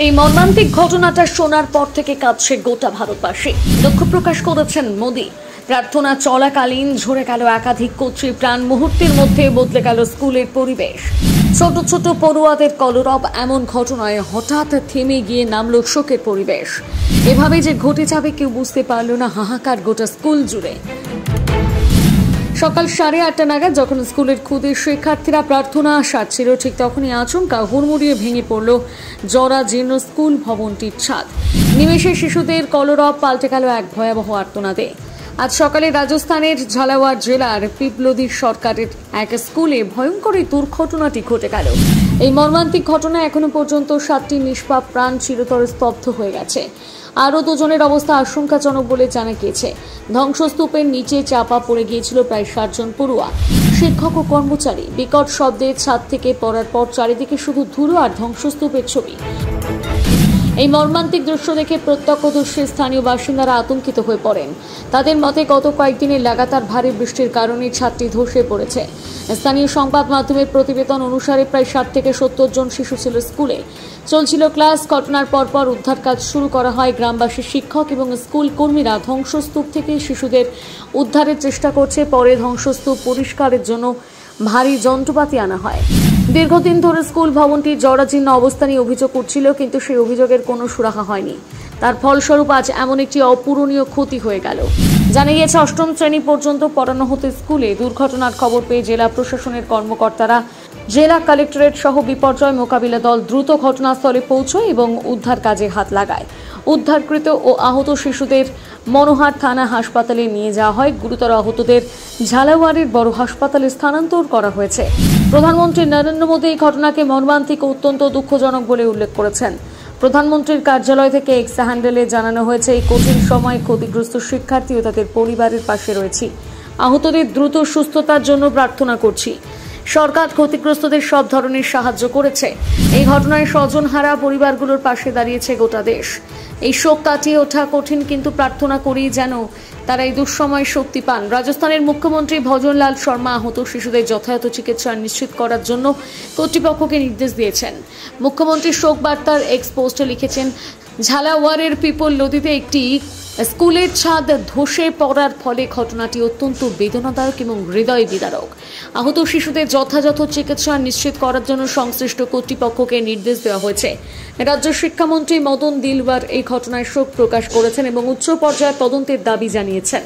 এই মর্মান্তিক ঘটনাটা শোনার পর থেকে কাঁদছে গোটা ভারতবাসী। দুঃখ প্রকাশ করেছেন মোদি। প্রার্থনা চলাকালীন ঝরে গেল একাধিক কর্তৃ প্রাণ, মুহূর্তের মধ্যে বদলে গেল স্কুলের পরিবেশ। ছোট ছোট পড়ুয়াদের কলরব, এমন ঘটনায় হঠাৎ থেমে গিয়ে নামল শোকের পরিবেশ। এভাবে যে ঘটে যাবে কেউ বুঝতে পারল না, হাহাকার গোটা স্কুল জুড়ে। সকাল 8:30 নাগাদ যখন স্কুলের ক্ষুদে শিক্ষার্থীরা প্রার্থনা সারছিল, ঠিক তখনই আচমকা হুড়মুড়িয়ে ভেঙে পড়ল জরাজীর্ণ স্কুল ভবনটির ছাদ। নিমেষে শিশুদের কলরব পাল্টে গেল এক ভয়াবহ আর্তনাদে। আজ সকালে রাজস্থানের ঝালাওয়াড় জেলার পিপলোদি সরকারের এক স্কুলে ভয়ঙ্কর এই দুর্ঘটনাটি ঘটে গেল। এই মর্মান্তিক ঘটনায় এখনো পর্যন্ত 7টি নিষ্পাপ প্রাণ চিরতর স্তব্ধ হয়ে গেছে। আরও 2 জনের অবস্থা আশঙ্কাজনক বলে জানা গিয়েছে। ধ্বংসস্তূপের নিচে চাপা পড়ে গিয়েছিল প্রায় 60 জন পড়ুয়া, শিক্ষক ও কর্মচারী। বিকট শব্দে ছাদ থেকে পড়ার পর চারিদিকে শুধু ধুলো আর ধ্বংসস্তূপের ছবি। এই মর্মান্তিক দৃশ্য দেখে প্রত্যক্ষদর্শী স্থানীয় বাসিন্দারা আতঙ্কিত হয়ে পড়েন। তাদের মতে গত কয়েকদিনের লাগাতার ভারী বৃষ্টির কারণে ছাদটি ধসে পড়েছে। স্থানীয় সংবাদ মাধ্যমের প্রতিবেদন অনুসারে প্রায় 60 থেকে 70 জন শিশু ছিল স্কুলে। চলছিল ক্লাস। ঘটনার পরপর উদ্ধার কাজ শুরু করা হয়। গ্রামবাসী, শিক্ষক এবং স্কুল কর্মীরা ধ্বংসস্তূপ থেকে শিশুদের উদ্ধারের চেষ্টা করছে। পরে ধ্বংসস্তূপ পরিষ্কারের জন্য ভারী যন্ত্রপাতি আনা হয়। দীর্ঘদিন ধরে স্কুল ভবনটি জরাজীর্ণ অবস্থা নিয়ে অভিযোগ উঠছিল, কিন্তু সেই অভিযোগের কোনো সুরাহা হয়নি। তার ফলস্বরূপ আজ এমন একটি অপূরণীয় ক্ষতি হয়ে গেল। জানা গিয়েছে, 8ম শ্রেণী পর্যন্ত পড়ানো হতো স্কুলে। দুর্ঘটনার খবর পেয়ে জেলা প্রশাসনের কর্মকর্তারা, জেলা কালেক্টরেট সহ বিপর্যয় মোকাবিলা দল দ্রুত ঘটনাস্থলে পৌঁছয় এবং উদ্ধার কাজে হাত লাগায়। উদ্ধারকৃত ও আহত শিশুদের মনোহার থানা হাসপাতালে নিয়ে যাওয়া হয়। গুরুতর আহতদের ঝালাওয়াড়ের বড় হাসপাতালে স্থানান্তর করা হয়েছে। প্রধানমন্ত্রী নরেন্দ্র মোদী এই ঘটনাকে মর্মান্তিক ও অত্যন্ত দুঃখজনক বলে উল্লেখ করেছেন। প্রধানমন্ত্রীর কার্যালয় থেকে এক্স হ্যান্ডেলে জানানো হয়েছে, এই কঠিন সময় ক্ষতিগ্রস্ত শিক্ষার্থী ও তাদের পরিবারের পাশে রয়েছি। আহতদের দ্রুত সুস্থতার জন্য প্রার্থনা করছি। সরকার ক্ষতিগ্রস্তদের সব ধরনের সাহায্য করেছে। এই ঘটনায় স্বজনহারা পরিবারগুলোর পাশে দাঁড়িয়েছে গোটা দেশ। এই শোক কাটিয়ে ওঠা কঠিন, কিন্তু প্রার্থনা করি যেন তারা এই দুঃসময় শক্তি পান। রাজস্থানের মুখ্যমন্ত্রী ভজনলাল শর্মা আহত শিশুদের যথাযথ চিকিৎসা নিশ্চিত করার জন্য কর্তৃপক্ষকে নির্দেশ দিয়েছেন। মুখ্যমন্ত্রী শোক বার্তার এক্স পোস্টে লিখেছেন, ঝালাওয়াড়ের পিপলোদিতে একটি স্কুলের ছাদ ধসে পড়ার ফলে ঘটনাটি অত্যন্ত বেদনাদায়ক এবং হৃদয় বিদারক। আহত শিশুদের যথাযথ চিকিৎসা নিশ্চিত করার জন্য সংশ্লিষ্ট কর্তৃপক্ষকে নির্দেশ দেওয়া হয়েছে। রাজ্য শিক্ষামন্ত্রী মদন দিলওয়ার এই ঘটনায় শোক প্রকাশ করেছেন এবং উচ্চ পর্যায়ের তদন্তের দাবি জানিয়েছেন।